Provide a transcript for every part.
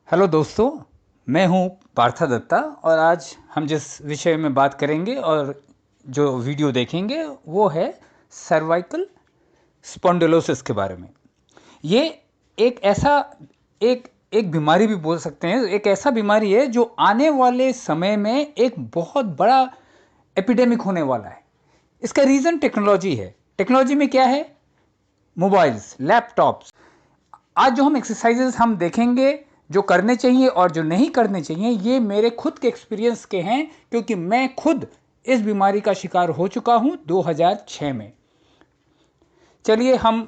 Hello दोस्तों, मैं हूं पार्था दत्ता और आज हम जिस विषय में बात करेंगे और जो वीडियो देखेंगे वो है सर्वाइकल स्पॉन्डिलोसिस के बारे में। ये एक ऐसा एक एक बीमारी भी बोल सकते हैं, एक ऐसा बीमारी है जो आने वाले समय में एक बहुत बड़ा एपिडेमिक होने वाला है। इसका रीज़न टेक्नोलॉजी है। टेक्नोलॉजी में क्या है? Mobiles, laptops. आज जो हम एक्सरसाइजेस हम देखेंगे, जो करने चाहिए और जो नहीं करने चाहिए, ये मेरे खुद के एक्सपीरियंस के हैं, क्योंकि मैं खुद इस बीमारी का शिकार हो चुका हूं 2006 में। चलिए हम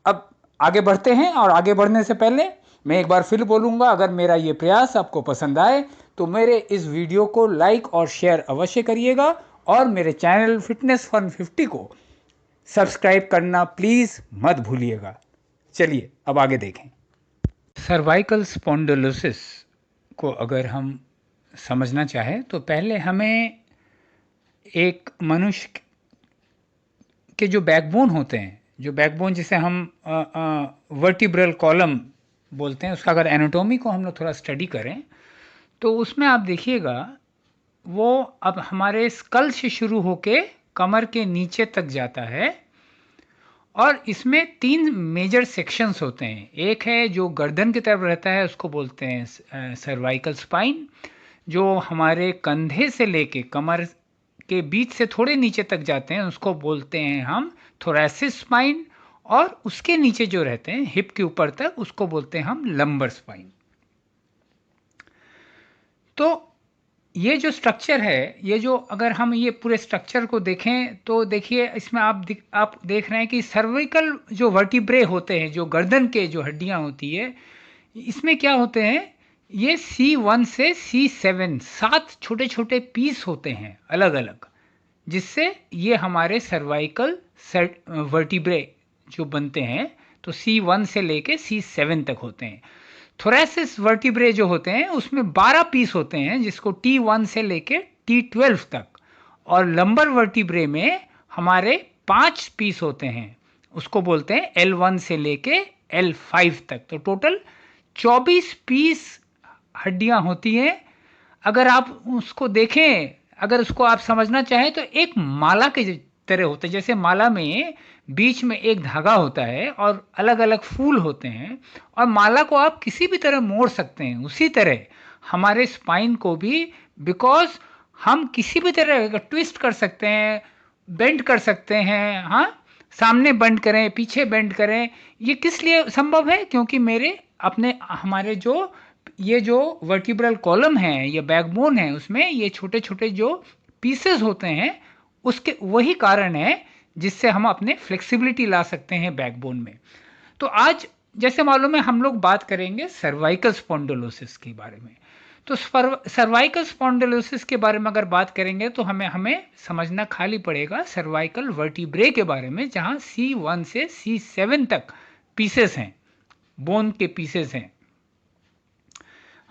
अब आगे बढ़ते हैं, और आगे बढ़ने से पहले मैं एक बार फिर बोलूँगा, अगर मेरा ये प्रयास आपको पसंद आए तो मेरे इस वीडियो को लाइक और शेयर अवश्य करिएगा, और मेरे चैनल फिटनेस फन 50 को सब्सक्राइब करना प्लीज़ मत भूलिएगा। चलिए अब आगे देखें। सर्वाइकल स्पॉन्डिलोसिस को अगर हम समझना चाहें तो पहले हमें एक मनुष्य के जो बैकबोन होते हैं, जो बैकबोन जिसे हम वर्टिब्रल कॉलम बोलते हैं, उसका अगर एनाटॉमी को हम लोग थोड़ा स्टडी करें तो उसमें आप देखिएगा वो अब हमारे स्कल से शुरू होके कमर के नीचे तक जाता है, और इसमें 3 मेजर सेक्शंस होते हैं। एक है जो गर्दन की तरफ रहता है, उसको बोलते हैं सर्वाइकल स्पाइन। जो हमारे कंधे से लेके कमर के बीच से थोड़े नीचे तक जाते हैं उसको बोलते हैं हम थोरैसिक स्पाइन, और उसके नीचे जो रहते हैं हिप के ऊपर तक उसको बोलते हैं हम लंबर स्पाइन। तो ये जो स्ट्रक्चर है, ये जो अगर हम ये पूरे स्ट्रक्चर को देखें तो देखिए इसमें आप देख रहे हैं कि सर्विकल जो वर्टिब्रे होते हैं, जो गर्दन के जो हड्डियां होती है, इसमें क्या होते हैं, ये C1 से C7 7 छोटे छोटे पीस होते हैं अलग अलग, जिससे ये हमारे सर्वाइकल वर्टिब्रे जो बनते हैं, तो C1 से लेके C7 तक होते हैं। थोरैसिक वर्टिब्रे जो होते हैं उसमें 12 पीस होते हैं, जिसको T1 से लेके T12 तक, और लंबर वर्टिब्रे में हमारे 5 पीस होते हैं, उसको बोलते हैं L1 से लेके L5 तक। तो टोटल 24 पीस हड्डियां होती हैं। अगर आप उसको देखें, अगर उसको आप समझना चाहें तो एक माला के तरह होते हैं। जैसे माला में बीच में एक धागा होता है और अलग अलग फूल होते हैं, और माला को आप किसी भी तरह मोड़ सकते हैं, उसी तरह हमारे स्पाइन को भी, बिकॉज हम किसी भी तरह ट्विस्ट कर सकते हैं, बेंड कर सकते हैं। हाँ, सामने बेंड करें, पीछे बेंड करें। ये किस लिए संभव है? क्योंकि मेरे अपने हमारे जो ये जो वर्टिब्रल कॉलम है, ये बैकबोन है, उसमें ये छोटे छोटे जो पीसेस होते हैं, उसके वही कारण है जिससे हम अपने फ्लेक्सिबिलिटी ला सकते हैं बैकबोन में। तो आज जैसे मालूम है हम लोग बात करेंगे सर्वाइकल स्पॉन्डिलोसिस के बारे में। तो सर्वाइकल स्पॉन्डिलोसिस के बारे में अगर बात करेंगे तो हमें हमें समझना खाली पड़ेगा सर्वाइकल वर्टिब्रे के बारे में, जहां C1 से C7 तक पीसेस हैं, बोन के पीसेस हैं।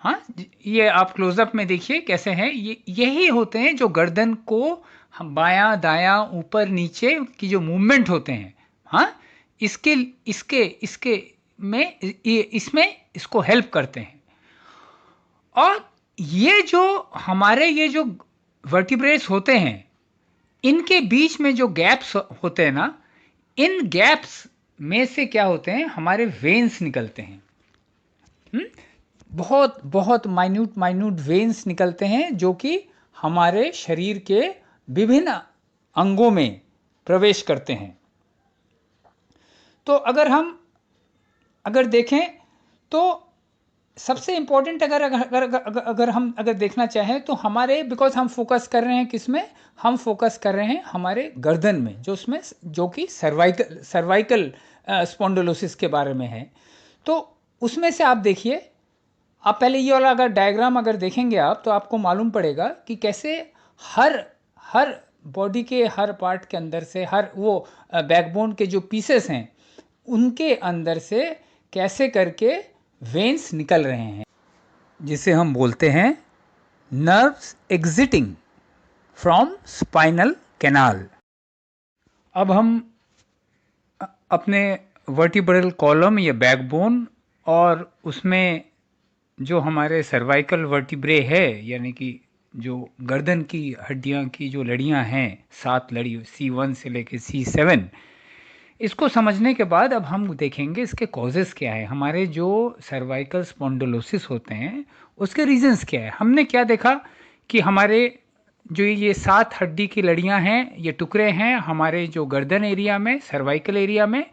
हाँ, ये आप क्लोजअप में देखिए कैसे हैं। ये यही होते हैं जो गर्दन को हम बायां दायां ऊपर नीचे की जो मूवमेंट होते हैं, हाँ, इसके इसके इसके में इसमें इसको हेल्प करते हैं। और ये जो हमारे ये जो वर्टिब्रेट्स होते हैं, इनके बीच में जो गैप्स होते हैं ना, इन गैप्स में से क्या होते हैं, हमारे वेन्स निकलते हैं। बहुत बहुत माइन्यूट माइन्यूट वेन्स निकलते हैं, जो कि हमारे शरीर के विभिन्न अंगों में प्रवेश करते हैं। तो अगर देखें तो सबसे इम्पोर्टेंट अगर हम देखना चाहें तो हमारे, बिकॉज हम फोकस कर रहे हैं किसमें, हम फोकस कर रहे हैं हमारे गर्दन में, जो कि सर्वाइकल स्पॉन्डिलोसिस के बारे में है। तो उसमें से आप देखिए, आप पहले ये वाला अगर डायग्राम अगर देखेंगे आप, तो आपको मालूम पड़ेगा कि कैसे हर हर बॉडी के हर पार्ट के अंदर से, हर वो बैकबोन के जो पीसेस हैं उनके अंदर से कैसे करके वेन्स निकल रहे हैं, जिसे हम बोलते हैं nerves exiting from spinal canal. अब हम अपने वर्टिब्रल कॉलम या बैकबोन और उसमें जो हमारे सर्वाइकल वर्टिब्रे है, यानी कि जो गर्दन की हड्डियां की जो लड़ियां हैं, 7 लड़ी C1 से लेके C7, इसको समझने के बाद अब हम देखेंगे इसके कॉजेस क्या है। हमारे जो सर्वाइकल स्पॉन्डिलोसिस होते हैं उसके रीजंस क्या है। हमने क्या देखा कि हमारे जो ये 7 हड्डी की लड़ियां हैं, ये टुकड़े हैं हमारे जो गर्दन एरिया में, सर्वाइकल एरिया में,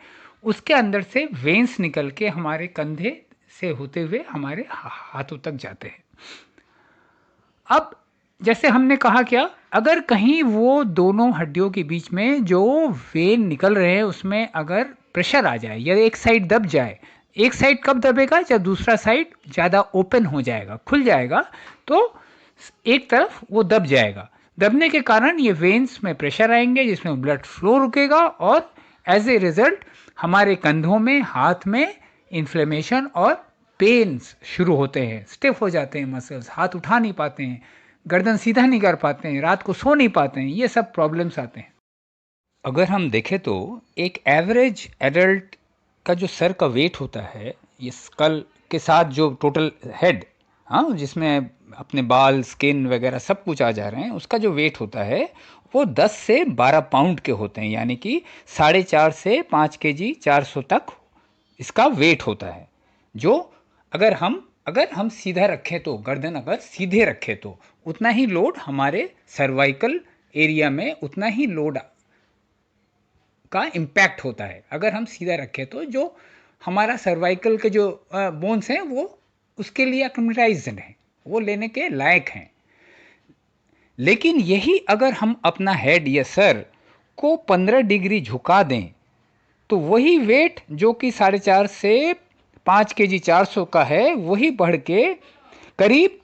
उसके अंदर से वेन्स निकल के हमारे कंधे से होते हुए हमारे हाथों तक जाते हैं। अब जैसे हमने कहा, क्या अगर कहीं वो दोनों हड्डियों के बीच में जो वेन निकल रहे हैं उसमें अगर प्रेशर आ जाए या एक साइड दब जाए, एक साइड कब दबेगा जब दूसरा साइड ज़्यादा ओपन हो जाएगा, खुल जाएगा, तो एक तरफ वो दब जाएगा। दबने के कारण ये वेन्स में प्रेशर आएंगे जिसमें ब्लड फ्लो रुकेगा और एज ए रिजल्ट हमारे कंधों में, हाथ में इन्फ्लेमेशन और पेन्स शुरू होते हैं। स्टिफ हो जाते हैं मसल्स, हाथ उठा नहीं पाते हैं, गर्दन सीधा नहीं कर पाते हैं, रात को सो नहीं पाते हैं, ये सब प्रॉब्लम्स आते हैं। अगर हम देखें तो एक एवरेज एडल्ट का जो सर का वेट होता है, ये स्कल के साथ जो टोटल हेड, हाँ, जिसमें अपने बाल, स्किन वगैरह सब कुछ आ जा रहे हैं, उसका जो वेट होता है वो 10 से 12 पाउंड के होते हैं, यानी कि 4.5 से 5 केजी 400 तक इसका वेट होता है। जो अगर हम सीधा रखें तो, गर्दन अगर सीधे रखें तो उतना ही लोड हमारे सर्वाइकल एरिया में, उतना ही लोड का इम्पैक्ट होता है। अगर हम सीधा रखें तो जो हमारा सर्वाइकल के जो बोन्स हैं वो उसके लिए एक्लिमेटाइज्ड हैं, वो लेने के लायक हैं। लेकिन यही अगर हम अपना हेड या सर को 15 डिग्री झुका दें तो वही वेट जो कि 4.5 से 5 केजी 400 का है, वही बढ़ के करीब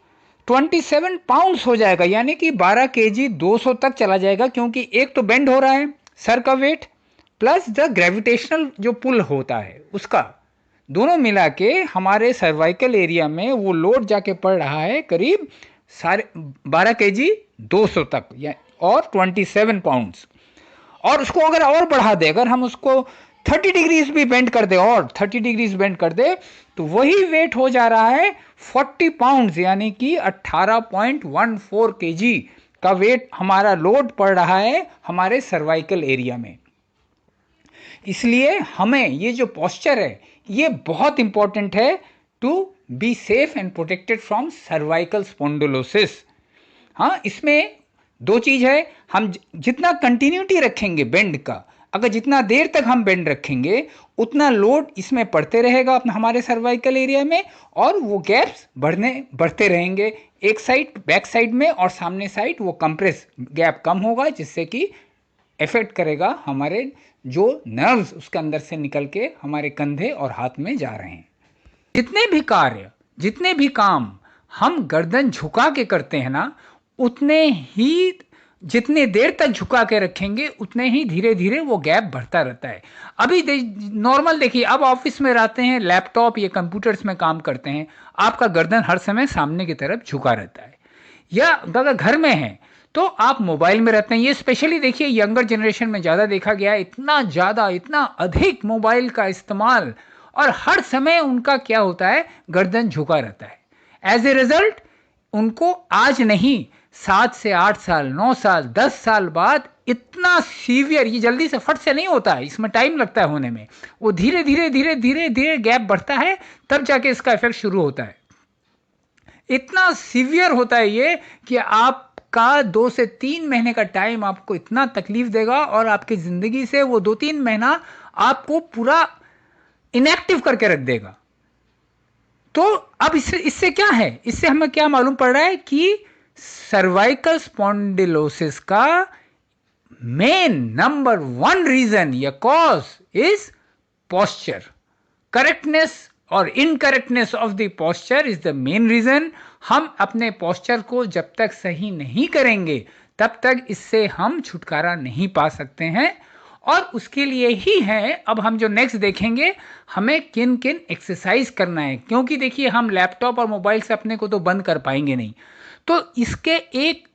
27 पाउंड्स हो जाएगा, यानी कि 12 केजी 200 तक चला जाएगा। क्योंकि एक तो बेंड हो रहा है सर का वेट, प्लस द ग्रेविटेशनल जो पुल होता है उसका, दोनों मिला के हमारे सर्वाइकल एरिया में वो लोड जाके पड़ रहा है करीब 12 केजी 200 तक, और 27 पाउंड्स। और उसको अगर और बढ़ा दे, अगर हम उसको 30 डिग्रीज भी बेंड कर दे, और 30 डिग्रीज बेंड कर दे, तो वही वेट हो जा रहा है 40 पाउंड्स, यानी कि 18.14 केजी का वेट हमारा लोड पड़ रहा है हमारे सर्वाइकल एरिया में। इसलिए हमें ये जो पोस्चर है ये बहुत इंपॉर्टेंट है to be safe and protected from cervical spondylosis. हाँ, इसमें दो चीज है, हम जितना कंटिन्यूटी रखेंगे बेंड का, अगर जितना देर तक हम बेंड रखेंगे उतना लोड इसमें पड़ते रहेगा अपना हमारे सर्वाइकल एरिया में, और वो गैप्स बढ़ते रहेंगे एक साइड, बैक साइड में, और सामने साइड वो कंप्रेस गैप कम होगा, जिससे कि इफेक्ट करेगा हमारे जो नर्व्स उसके अंदर से निकल के हमारे कंधे और हाथ में जा रहे हैं। जितने भी काम हम गर्दन झुका के करते हैं ना, उतने ही, जितने देर तक झुका के रखेंगे उतने ही धीरे धीरे वो गैप बढ़ता रहता है। अभी नॉर्मल देखिए, अब ऑफिस में रहते हैं, लैपटॉप या कंप्यूटर्स में काम करते हैं, आपका गर्दन हर समय सामने की तरफ झुका रहता है। या अगर घर में है तो आप मोबाइल में रहते हैं, ये स्पेशली देखिए यंगर जनरेशन में ज़्यादा देखा गया है, इतना अधिक मोबाइल का इस्तेमाल, और हर समय उनका क्या होता है, गर्दन झुका रहता है। एज ए रिजल्ट उनको आज नहीं, 7 से 8 साल, 9 साल, 10 साल बाद इतना सीवियर, ये जल्दी से फट से नहीं होता है, इसमें टाइम लगता है होने में, वो धीरे धीरे गैप बढ़ता है, तब जाके इसका इफेक्ट शुरू होता है। इतना सीवियर होता है ये कि आपका 2 से 3 महीने का टाइम आपको इतना तकलीफ देगा, और आपकी जिंदगी से वो 2-3 महीना आपको पूरा इनएक्टिव करके रख देगा। तो अब इससे क्या है, इससे हमें क्या मालूम पड़ रहा है कि सर्वाइकल स्पॉन्डिलोसिस का मेन नंबर 1 रीजन या कॉज इज पोस्चर। करेक्टनेस और incorrectness of the posture is the main reason. हम अपने पोस्चर को जब तक सही नहीं करेंगे तब तक इससे हम छुटकारा नहीं पा सकते हैं, और उसके लिए ही है अब हम जो नेक्स्ट देखेंगे, हमें किन किन एक्सरसाइज करना है। क्योंकि देखिए हम लैपटॉप और मोबाइल से अपने को तो बंद कर पाएंगे नहीं, तो इसके एक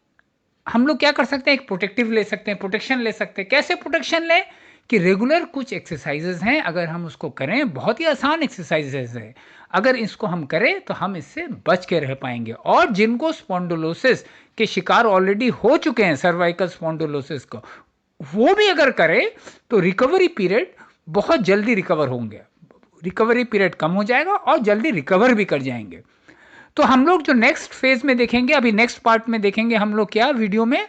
हम लोग क्या कर सकते हैं, एक प्रोटेक्टिव ले सकते हैं, प्रोटेक्शन ले सकते हैं। कैसे प्रोटेक्शन लें कि रेगुलर कुछ एक्सरसाइजेज हैं, अगर हम उसको करें, बहुत ही आसान एक्सरसाइजेज है, अगर इसको हम करें तो हम इससे बच के रह पाएंगे। और जिनको स्पॉन्डिलोसिस के शिकार ऑलरेडी हो चुके हैं, सर्वाइकल स्पॉन्डिलोसिस को, वो भी अगर करें तो रिकवरी पीरियड बहुत जल्दी रिकवर होंगे, रिकवरी पीरियड कम हो जाएगा और जल्दी रिकवर भी कर जाएंगे। तो हम लोग जो नेक्स्ट फेज में देखेंगे, अभी नेक्स्ट पार्ट में देखेंगे हम लोग क्या वीडियो में,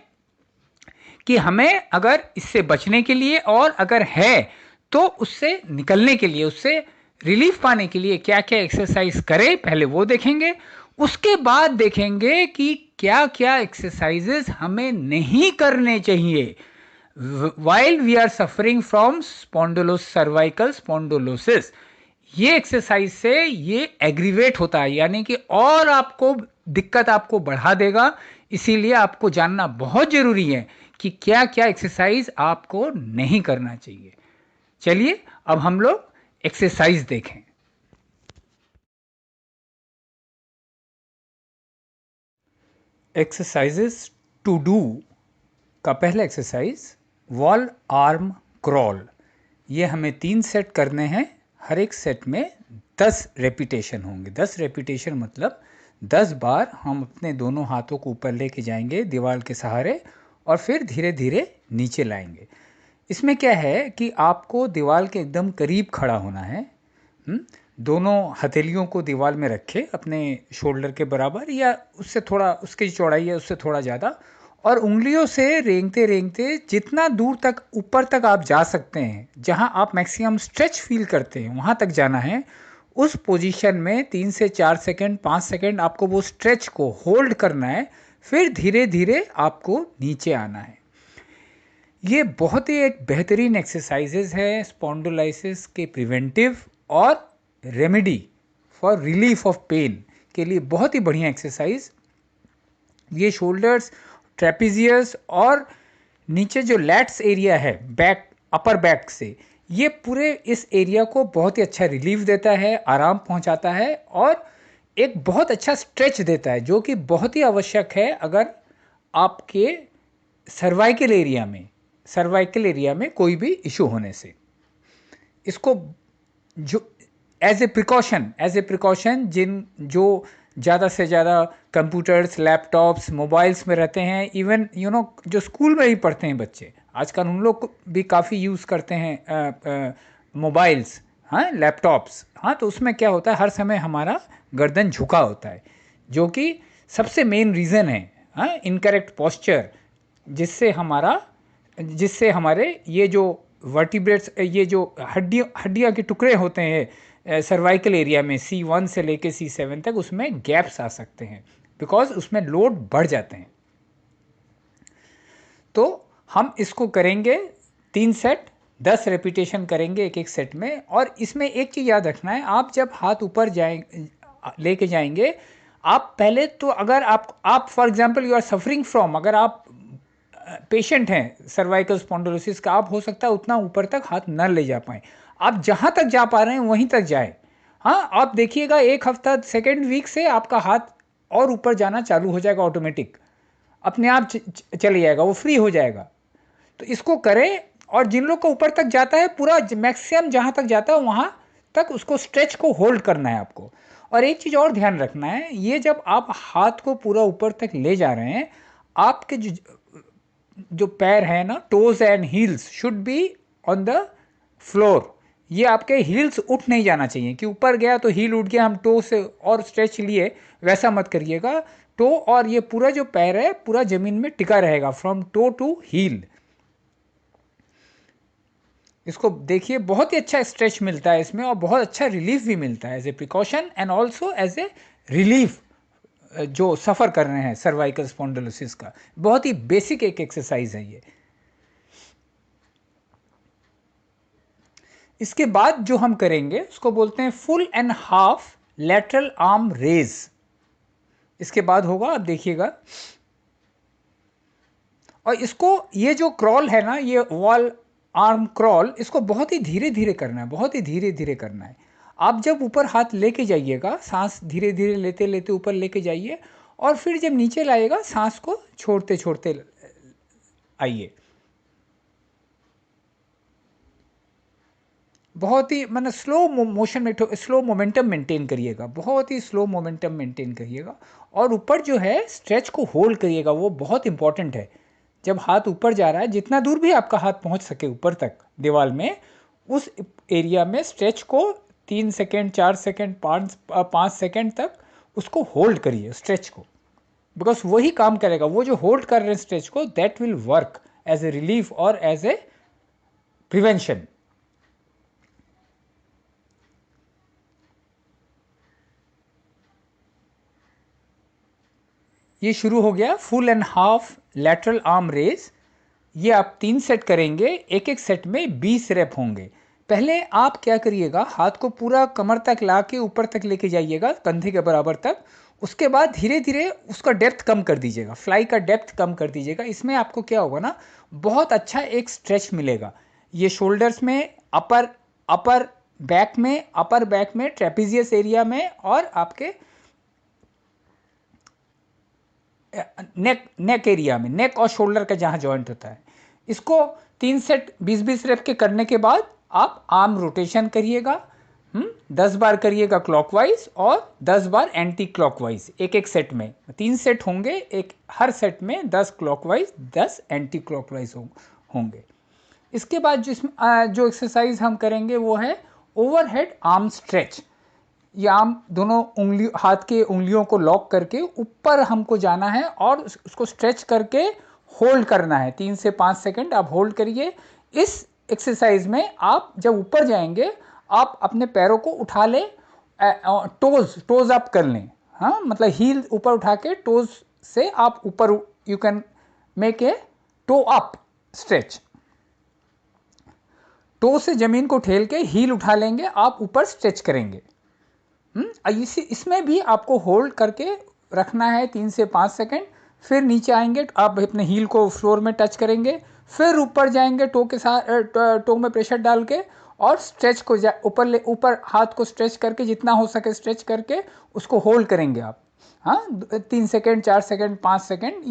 कि हमें अगर इससे बचने के लिए और अगर है तो उससे निकलने के लिए, उससे रिलीफ पाने के लिए क्या क्या एक्सरसाइज करें, पहले वो देखेंगे। उसके बाद देखेंगे कि क्या क्या एक्सरसाइजेस हमें नहीं करने चाहिए while we are suffering from cervical spondylosis। ये एक्सरसाइज से ये एग्रीवेट होता है, यानी कि और आपको दिक्कत आपको बढ़ा देगा। इसीलिए आपको जानना बहुत जरूरी है कि क्या क्या एक्सरसाइज आपको नहीं करना चाहिए। चलिए अब हम लोग एक्सरसाइज देखें। एक्सरसाइजेस टू डू का पहला एक्सरसाइज वॉल आर्म क्रॉल। ये हमें 3 सेट करने हैं, हर एक सेट में 10 रेपिटेशन होंगे। 10 रेपिटेशन मतलब 10 बार हम अपने दोनों हाथों को ऊपर लेके जाएंगे दीवार के सहारे और फिर धीरे धीरे नीचे लाएंगे। इसमें क्या है कि आपको दीवार के एकदम करीब खड़ा होना है। दोनों हथेलियों को दीवार में रखें अपने शोल्डर के बराबर या उससे थोड़ा, उसकी चौड़ाई है उससे थोड़ा ज़्यादा, और उंगलियों से रेंगते रेंगते जितना दूर तक ऊपर तक आप जा सकते हैं, जहां आप मैक्सिमम स्ट्रेच फील करते हैं वहां तक जाना है। उस पोजीशन में 3 से 4 सेकंड 5 सेकंड आपको वो स्ट्रेच को होल्ड करना है, फिर धीरे धीरे आपको नीचे आना है। ये बहुत ही एक बेहतरीन एक्सरसाइजेज है स्पॉन्डिलोसिस के प्रिवेंटिव और remedy for relief of pain के लिए। बहुत ही बढ़िया एक्सरसाइज। ये शोल्डर्स, ट्रेपेजियस और नीचे जो लैट्स एरिया है बैक, अपर बैक से, ये पूरे इस एरिया को बहुत ही अच्छा रिलीफ देता है, आराम पहुंचाता है और एक बहुत अच्छा स्ट्रेच देता है, जो कि बहुत ही आवश्यक है अगर आपके सर्वाइकल एरिया में कोई भी इशू होने से। इसको जो एज ए प्रिकॉशन जो ज़्यादा से ज़्यादा कंप्यूटर्स, लैपटॉप्स, मोबाइल्स में रहते हैं, इवन जो स्कूल में ही पढ़ते हैं बच्चे, आजकल उन लोग भी काफ़ी यूज़ करते हैं मोबाइल्स, हाँ, लैपटॉप्स। हाँ, तो उसमें क्या होता है, हर समय हमारा गर्दन झुका होता है, जो कि सबसे मेन रीज़न है, हाँ, इनकरेक्ट पोस्चर, जिससे हमारे ये जो वर्टिब्रेट्स, ये जो हड्डियाँ के टुकड़े होते हैं सर्वाइकल एरिया में C1 से लेके C7 तक, उसमें गैप्स आ सकते हैं बिकॉज उसमें लोड बढ़ जाते हैं। तो हम इसको करेंगे 3 सेट, 10 रेपिटेशन करेंगे एक एक सेट में। और इसमें एक चीज़ याद रखना है, आप जब हाथ ऊपर लेके जाएंगे, आप पहले तो अगर आप for example you are suffering from, अगर आप पेशेंट हैं सर्वाइकल स्पॉन्डिलोसिस का, आप हो सकता है उतना ऊपर तक हाथ न ले जा पाएँ। आप जहाँ तक जा पा रहे हैं वहीं तक जाए। हाँ, आप देखिएगा एक हफ्ता, सेकेंड वीक से आपका हाथ और ऊपर जाना चालू हो जाएगा, ऑटोमेटिक अपने आप चले जाएगा, वो फ्री हो जाएगा। तो इसको करें। और जिन लोग को ऊपर तक जाता है, पूरा मैक्सिमम जहाँ तक जाता है वहाँ तक उसको स्ट्रेच को होल्ड करना है आपको। और एक चीज़ और ध्यान रखना है, ये जब आप हाथ को पूरा ऊपर तक ले जा रहे हैं, आपके जो पैर है ना, toes and heels should be on the floor. ये आपके हील्स उठ नहीं जाना चाहिए कि ऊपर गया तो हील उठ गया, हम टो से और स्ट्रेच लिए, वैसा मत करिएगा। टो और ये पूरा जो पैर है पूरा जमीन में टिका रहेगा, फ्रॉम टो टू हील। इसको देखिए, बहुत ही अच्छा स्ट्रेच मिलता है इसमें और बहुत अच्छा रिलीफ भी मिलता है as a precaution and also as a relief जो सफ़र कर रहे हैं सर्वाइकल स्पॉन्डिलोसिस का। बहुत ही बेसिक एक एक्सरसाइज है ये। इसके बाद जो हम करेंगे उसको बोलते हैं full and half lateral arm raise. इसके बाद होगा, आप देखिएगा। और इसको, ये जो क्रॉल है ना, ये वॉल आर्म क्रॉल, इसको बहुत ही धीरे धीरे करना है, बहुत ही धीरे धीरे करना है। आप जब ऊपर हाथ लेके जाइएगा, सांस धीरे धीरे लेते लेते ऊपर लेके जाइए, और फिर जब नीचे लाइएगा सांस को छोड़ते छोड़ते आइए। बहुत ही मतलब स्लो मोशन में, स्लो मोमेंटम मेंटेन करिएगा, बहुत ही स्लो मोमेंटम मेंटेन करिएगा। और ऊपर जो है स्ट्रेच को होल्ड करिएगा, वो बहुत इंपॉर्टेंट है। जब हाथ ऊपर जा रहा है, जितना दूर भी आपका हाथ पहुंच सके ऊपर तक दीवार में, उस एरिया में स्ट्रेच को 3 सेकेंड, 4 सेकेंड, 5 सेकेंड तक उसको होल्ड करिए स्ट्रेच को, बिकॉज वही काम करेगा। वो जो होल्ड कर रहे हैं स्ट्रेच को, that will work as a relief और एज ए प्रिवेंशन। ये शुरू हो गया full and half lateral arm raise. ये आप 3 सेट करेंगे, एक एक सेट में 20 रेप होंगे। पहले आप क्या करिएगा, हाथ को पूरा कमर तक ला के ऊपर तक लेके जाइएगा, कंधे के बराबर तक। उसके बाद धीरे धीरे उसका डेप्थ कम कर दीजिएगा, फ्लाई का डेप्थ कम कर दीजिएगा। इसमें आपको क्या होगा ना, बहुत अच्छा एक स्ट्रेच मिलेगा। ये शोल्डर्स में, अपर अपर बैक में, ट्रेपीजियस एरिया में, और आपके नेक एरिया में, नेक और शोल्डर का जहां जॉइंट होता है। इसको 3 सेट 20-20 रेप के करने के बाद आप आर्म रोटेशन करिएगा। 10 बार करिएगा क्लॉकवाइज और 10 बार एंटी क्लॉकवाइज, एक एक सेट में। 3 सेट होंगे, एक हर सेट में 10 क्लॉकवाइज 10 एंटी क्लॉकवाइज होंगे। इसके बाद जो एक्सरसाइज हम करेंगे वो है ओवरहेड आर्म स्ट्रेच। ये आर्म दोनों उंगली, हाथ के उंगलियों को लॉक करके ऊपर हमको जाना है और उसको स्ट्रेच करके होल्ड करना है। 3 से 5 सेकंड आप होल्ड करिए। इस एक्सरसाइज में आप जब ऊपर जाएंगे, आप अपने पैरों को उठा लें, टोज अप कर लें। हाँ, मतलब हील ऊपर उठा के टोज से आप ऊपर, you can make a toe up stretch. Toe से जमीन को ठेल के हील उठा लेंगे, आप ऊपर स्ट्रेच करेंगे। इसमें भी आपको होल्ड करके रखना है 3 से 5 सेकंड। फिर नीचे आएंगे, आप अपने हील को फ्लोर में टच करेंगे, फिर ऊपर जाएंगे टो के साथ, टो में प्रेशर डाल के, और स्ट्रेच को ऊपर हाथ को स्ट्रेच करके, जितना हो सके स्ट्रेच करके उसको होल्ड करेंगे आप। हाँ, 3 सेकंड, 4 सेकंड, 5 सेकंड।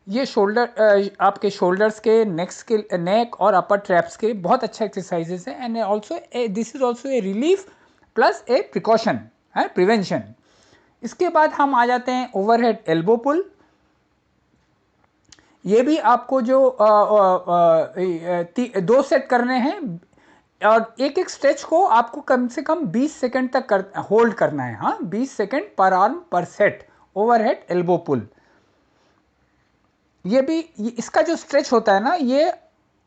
ये शोल्डर, आपके शोल्डर्स के, नेक और अपर ट्रैप्स के बहुत अच्छा एक्सरसाइजेस है। And also this is also a relief plus A precaution है, प्रिवेंशन। इसके बाद हम आ जाते हैं ओवरहेड एल्बो पुल। ये भी आपको जो 2 सेट करने हैं, और एक एक स्ट्रेच को आपको कम से कम 20 सेकंड तक होल्ड करना है। हाँ, 20 सेकंड पर आर्म पर सेट, ओवरहेड एल्बो पुल। इसका जो स्ट्रेच होता है ना, ये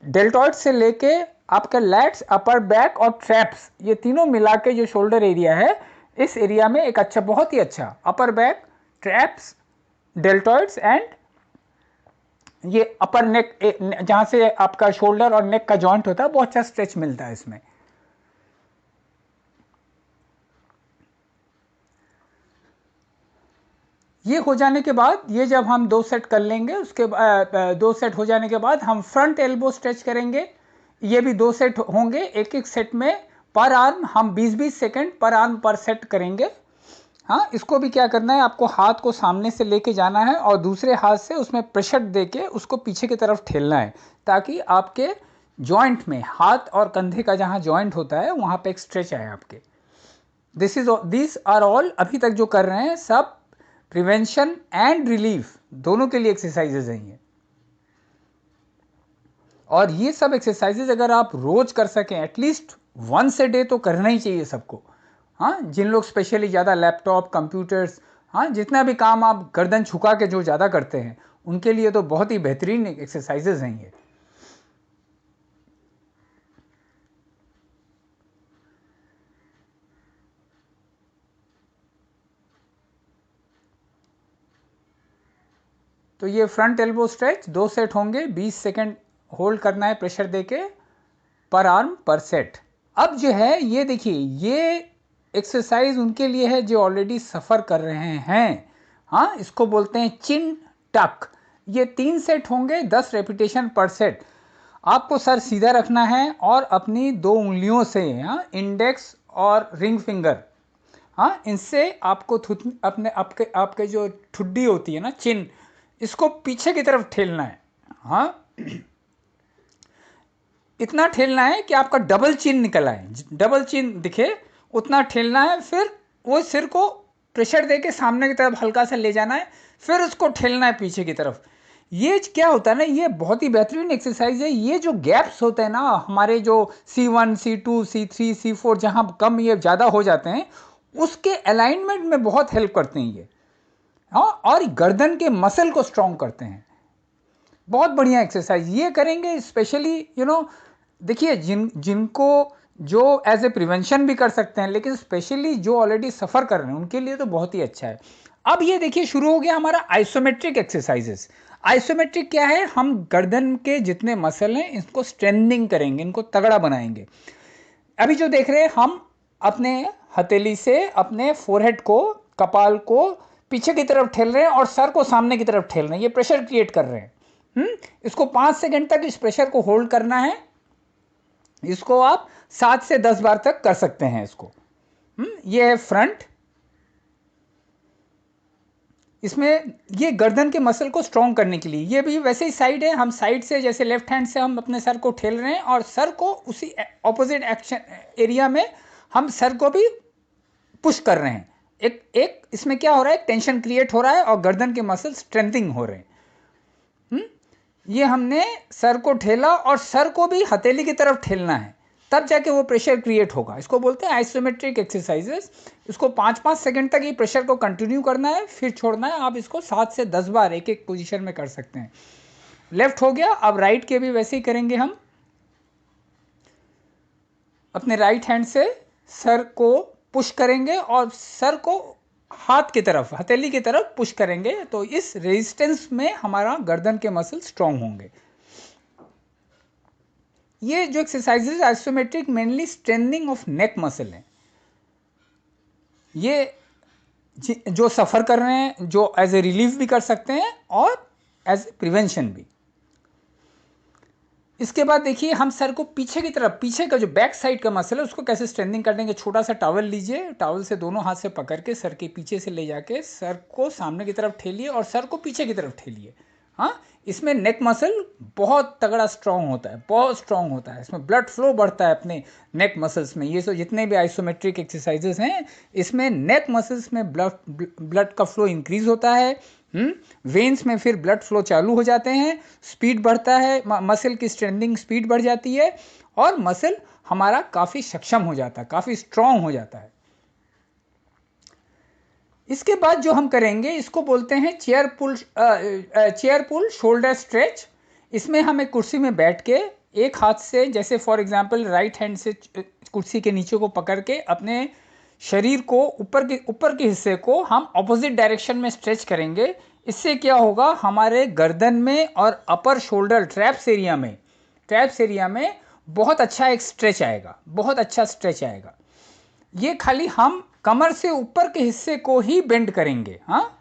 डेल्टॉइड से लेके आपके लैट्स, अपर बैक और ट्रैप्स, ये तीनों मिला के जो शोल्डर एरिया है, इस एरिया में एक अच्छा, बहुत ही अच्छा अपर बैक, ट्रैप्स, डेल्टॉइड्स एंड ये अपर नेक, जहां से आपका शोल्डर और नेक का जॉइंट होता है, बहुत अच्छा स्ट्रेच मिलता है इसमें। ये हो जाने के बाद, ये जब हम 2 सेट कर लेंगे, उसके 2 सेट हो जाने के बाद हम फ्रंट एल्बो स्ट्रेच करेंगे। ये भी 2 सेट होंगे, एक एक सेट में पर आर्म हम 20-20 सेकंड पर आर्म पर सेट करेंगे। हाँ, इसको भी क्या करना है, आपको हाथ को सामने से लेके जाना है और दूसरे हाथ से उसमें प्रेशर देके उसको पीछे की तरफ ठेलना है, ताकि आपके जॉइंट में, हाथ और कंधे का जहाँ जॉइंट होता है वहाँ पे एक स्ट्रेच आए आपके। दिस आर ऑल, अभी तक जो कर रहे हैं सब प्रिवेंशन एंड रिलीफ दोनों के लिए एक्सरसाइजेज हैं ये। और ये सब एक्सरसाइजेज अगर आप रोज कर सकें, एटलीस्ट वंस ए डे तो करना ही चाहिए सबको। हाँ, जिन लोग स्पेशली ज़्यादा लैपटॉप, कंप्यूटर्स, हाँ, जितना भी काम आप गर्दन झुका के जो ज़्यादा करते हैं, उनके लिए तो बहुत ही बेहतरीन एक्सरसाइजेज हैं ये। तो ये फ्रंट एल्बो स्ट्रेच 2 सेट होंगे, 20 सेकंड होल्ड करना है प्रेशर देके, पर आर्म पर सेट। अब जो है ये देखिए, ये एक्सरसाइज उनके लिए है जो ऑलरेडी सफ़र कर रहे हैं। हाँ, इसको बोलते हैं चिन टक। ये 3 सेट होंगे, 10 रेपिटेशन पर सेट। आपको सर सीधा रखना है और अपनी 2 उंगलियों से, हाँ, इंडेक्स और रिंग फिंगर, हाँ, इनसे आपको अपने आपके आपके जो ठुड्डी होती है ना, चिन, इसको पीछे की तरफ ठेलना है। हाँ, इतना ठेलना है कि आपका डबल चिन निकल आए, डबल चिन दिखे उतना ठेलना है। फिर वो सिर को प्रेशर दे के सामने की तरफ हल्का सा ले जाना है, फिर उसको ठेलना है पीछे की तरफ। ये क्या होता है ना, ये बहुत ही बेहतरीन एक्सरसाइज है। ये जो गैप्स होते हैं ना हमारे, जो C1 C2 C3 C4 जहाँ कम ये ज़्यादा हो जाते हैं, उसके अलाइनमेंट में बहुत हेल्प करते हैं ये। हाँ, और गर्दन के मसल को स्ट्रॉन्ग करते हैं। बहुत बढ़िया एक्सरसाइज ये करेंगे स्पेशली देखिए जिनको जो एज ए प्रिवेंशन भी कर सकते हैं, लेकिन स्पेशली जो ऑलरेडी सफ़र कर रहे हैं उनके लिए तो बहुत ही अच्छा है। अब ये देखिए शुरू हो गया हमारा आइसोमेट्रिक एक्सरसाइजेस। आइसोमेट्रिक क्या है, हम गर्दन के जितने मसल हैं इसको स्ट्रेंथनिंग करेंगे, इनको तगड़ा बनाएंगे। अभी जो देख रहे हैं हम अपने हथेली से अपने फोरहेड को, कपाल को पीछे की तरफ ठेल रहे हैं और सर को सामने की तरफ ठेल रहे हैं, ये प्रेशर क्रिएट कर रहे हैं। इसको 5 सेकंड तक इस प्रेशर को होल्ड करना है। इसको आप 7 से 10 बार तक कर सकते हैं इसको। ये है फ्रंट। इसमें ये गर्दन के मसल को स्ट्रॉन्ग करने के लिए। ये भी वैसे ही साइड है, हम साइड से जैसे लेफ्ट हैंड से हम अपने सर को ठेल रहे हैं और सर को उसी ऑपोजिट एक्शन एरिया में हम सर को भी पुश कर रहे हैं। एक इसमें क्या हो रहा है, टेंशन क्रिएट हो रहा है और गर्दन के मसल स्ट्रेंथिंग हो रहे हैं। ये हमने सर को ठेला और सर को भी हथेली की तरफ ठेलना है, तब जाके वो प्रेशर क्रिएट होगा। इसको बोलते हैं आइसोमेट्रिक एक्सरसाइजेस। इसको 5-5 सेकंड तक ये प्रेशर को कंटिन्यू करना है, फिर छोड़ना है। आप इसको 7 से 10 बार एक एक पोजीशन में कर सकते हैं। लेफ्ट हो गया, अब राइट के भी वैसे ही करेंगे। हम अपने राइट हैंड से सर को पुश करेंगे और सर को हाथ की तरफ, हथेली की तरफ पुश करेंगे, तो इस रेजिस्टेंस में हमारा गर्दन के मसल स्ट्रांग होंगे। ये जो exercises isometric mainly strengthening of neck muscle है। ये जो सफ़र कर रहे हैं, जो एज ए रिलीफ भी कर सकते हैं और एज ए प्रिवेंशन भी। इसके बाद देखिए हम सर को पीछे की तरफ, पीछे का जो बैक साइड का मसल है उसको कैसे स्ट्रेंथनिंग कर देंगे। छोटा सा टॉवल लीजिए, टॉवल से दोनों हाथ से पकड़ के सर के पीछे से ले जाके सर को सामने की तरफ ठेलिए और सर को पीछे की तरफ ठेलिए। हाँ, इसमें नेक मसल बहुत तगड़ा स्ट्रांग होता है, बहुत स्ट्रांग होता है। इसमें ब्लड फ्लो बढ़ता है अपने नेक मसल्स में। ये सब जितने भी आइसोमेट्रिक एक्सरसाइजेस हैं, इसमें नेक मसल्स में ब्लड का फ्लो इंक्रीज होता है। वेन्स में फिर ब्लड फ्लो चालू हो जाते हैं, स्पीड बढ़ता है, मसल की स्ट्रेंथिंग स्पीड बढ़ जाती है और मसल हमारा काफ़ी सक्षम हो जाता है, काफ़ी स्ट्रांग हो जाता है। इसके बाद जो हम करेंगे इसको बोलते हैं चेयर पुल शोल्डर स्ट्रेच। इसमें हम एक कुर्सी में बैठ के एक हाथ से, जैसे फॉर एग्जांपल राइट हैंड से कुर्सी के नीचे को पकड़ के अपने शरीर को ऊपर के हिस्से को हम ऑपोजिट डायरेक्शन में स्ट्रेच करेंगे। इससे क्या होगा, हमारे गर्दन में और अपर शोल्डर ट्रैप्स एरिया में बहुत अच्छा एक स्ट्रेच आएगा, बहुत अच्छा स्ट्रेच आएगा। ये खाली हम कमर से ऊपर के हिस्से को ही बेंड करेंगे। हाँ,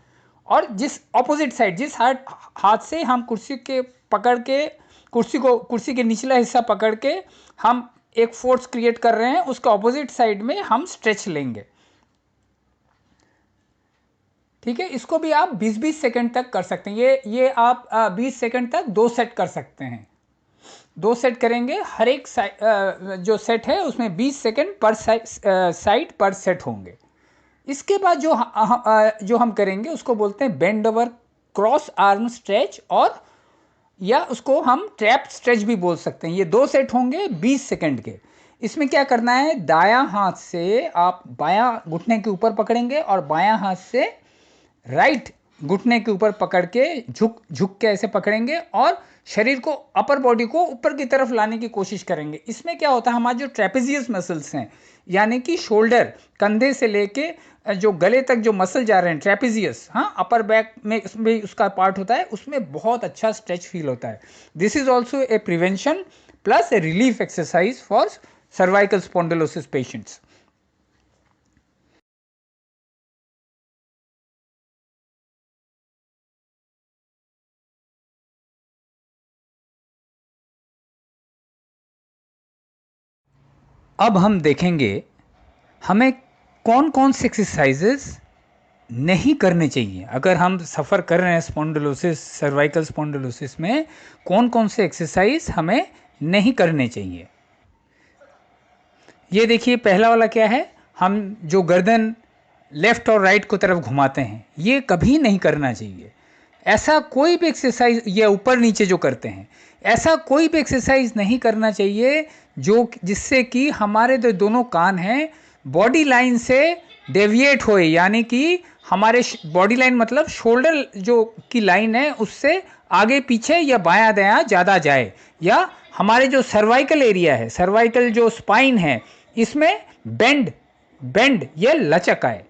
और जिस ऑपोजिट साइड, जिस हाथ से हम कुर्सी के पकड़ के कुर्सी के निचला हिस्सा पकड़ के हम एक फोर्स क्रिएट कर रहे हैं, उसका ऑपोजिट साइड में हम स्ट्रेच लेंगे। ठीक है, इसको भी आप 20-20 सेकंड तक कर सकते हैं। ये आप 20 सेकंड तक 2 सेट कर सकते हैं। 2 सेट करेंगे, हर एक जो सेट है उसमें 20 सेकंड पर साइड पर सेट होंगे। इसके बाद जो हम करेंगे उसको बोलते हैं bend over cross arm stretch, और या उसको हम ट्रैप स्ट्रेच भी बोल सकते हैं। ये 2 सेट होंगे 20 सेकंड के। इसमें क्या करना है, दायां हाथ से आप बायां घुटने के ऊपर पकड़ेंगे और बायां हाथ से राइट घुटने के ऊपर पकड़ के झुक के ऐसे पकड़ेंगे और शरीर को, अपर बॉडी को ऊपर की तरफ लाने की कोशिश करेंगे। इसमें क्या होता है, हमारे जो ट्रेपेजियस मसल्स हैं, यानी कि शोल्डर, कंधे से लेके जो गले तक जो मसल जा रहे हैं ट्रेपेजियस, हाँ, अपर बैक में उसमें उसका पार्ट होता है, उसमें बहुत अच्छा स्ट्रेच फील होता है। This is also a prevention plus A relief exercise for cervical spondylosis patients. अब हम देखेंगे हमें कौन कौन से एक्सरसाइजेस नहीं करने चाहिए। अगर हम सफ़र कर रहे हैं स्पॉन्डिलोसिस, सर्वाइकल स्पॉन्डिलोसिस में, कौन कौन से एक्सरसाइज हमें नहीं करने चाहिए। ये देखिए पहला वाला क्या है, हम जो गर्दन लेफ्ट और राइट को तरफ घुमाते हैं, ये कभी नहीं करना चाहिए। ऐसा कोई भी एक्सरसाइज, ये ऊपर नीचे जो करते हैं, ऐसा कोई भी एक्सरसाइज नहीं करना चाहिए जो जिससे कि हमारे जो दोनों कान हैं बॉडी लाइन से डेविएट होए, यानी कि हमारे बॉडी लाइन मतलब शोल्डर जो की लाइन है उससे आगे पीछे या बायां दायां ज़्यादा जाए, या हमारे जो सर्वाइकल एरिया है, सर्वाइकल जो स्पाइन है, इसमें बेंड बेंड या लचक आए।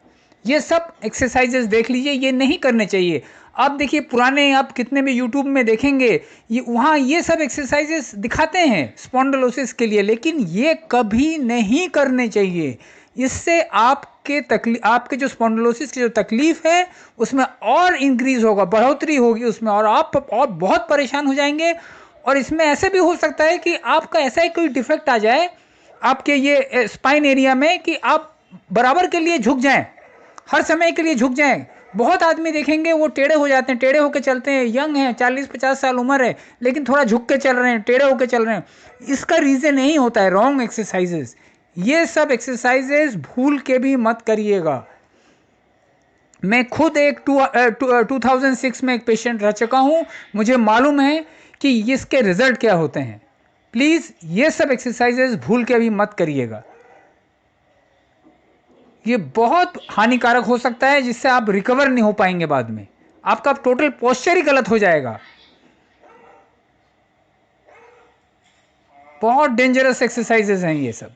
ये सब एक्सरसाइजेस देख लीजिए, ये नहीं करने चाहिए। आप देखिए पुराने, आप कितने भी यूट्यूब में देखेंगे, ये वहाँ ये सब एक्सरसाइजेस दिखाते हैं स्पॉन्डिलोसिस के लिए, लेकिन ये कभी नहीं करने चाहिए। इससे आपके जो स्पॉन्डिलोसिस की जो तकलीफ है उसमें और इंक्रीज होगा, बढ़ोतरी होगी उसमें, और आप और बहुत परेशान हो जाएंगे। और इसमें ऐसे भी हो सकता है कि आपका ऐसा ही कोई डिफेक्ट आ जाए आपके ये स्पाइन एरिया में कि आप बराबर के लिए झुक जाएं, हर समय के लिए झुक जाएं। बहुत आदमी देखेंगे वो टेढ़े हो जाते हैं, टेढ़े होकर चलते हैं, यंग हैं, 40-50 साल उम्र है, लेकिन थोड़ा झुक के चल रहे हैं, टेढ़े होकर चल रहे हैं। इसका रीज़न नहीं होता है रॉन्ग एक्सरसाइजेस। ये सब एक्सरसाइजेस भूल के भी मत करिएगा। मैं खुद एक 2006 में एक पेशेंट रह चुका हूँ, मुझे मालूम है कि इसके रिजल्ट क्या होते हैं। प्लीज़ ये सब एक्सरसाइजेस भूल के भी मत करिएगा, ये बहुत हानिकारक हो सकता है, जिससे आप रिकवर नहीं हो पाएंगे बाद में, आपका टोटल पोस्चर ही गलत हो जाएगा। बहुत डेंजरस एक्सरसाइजेस हैं ये सब।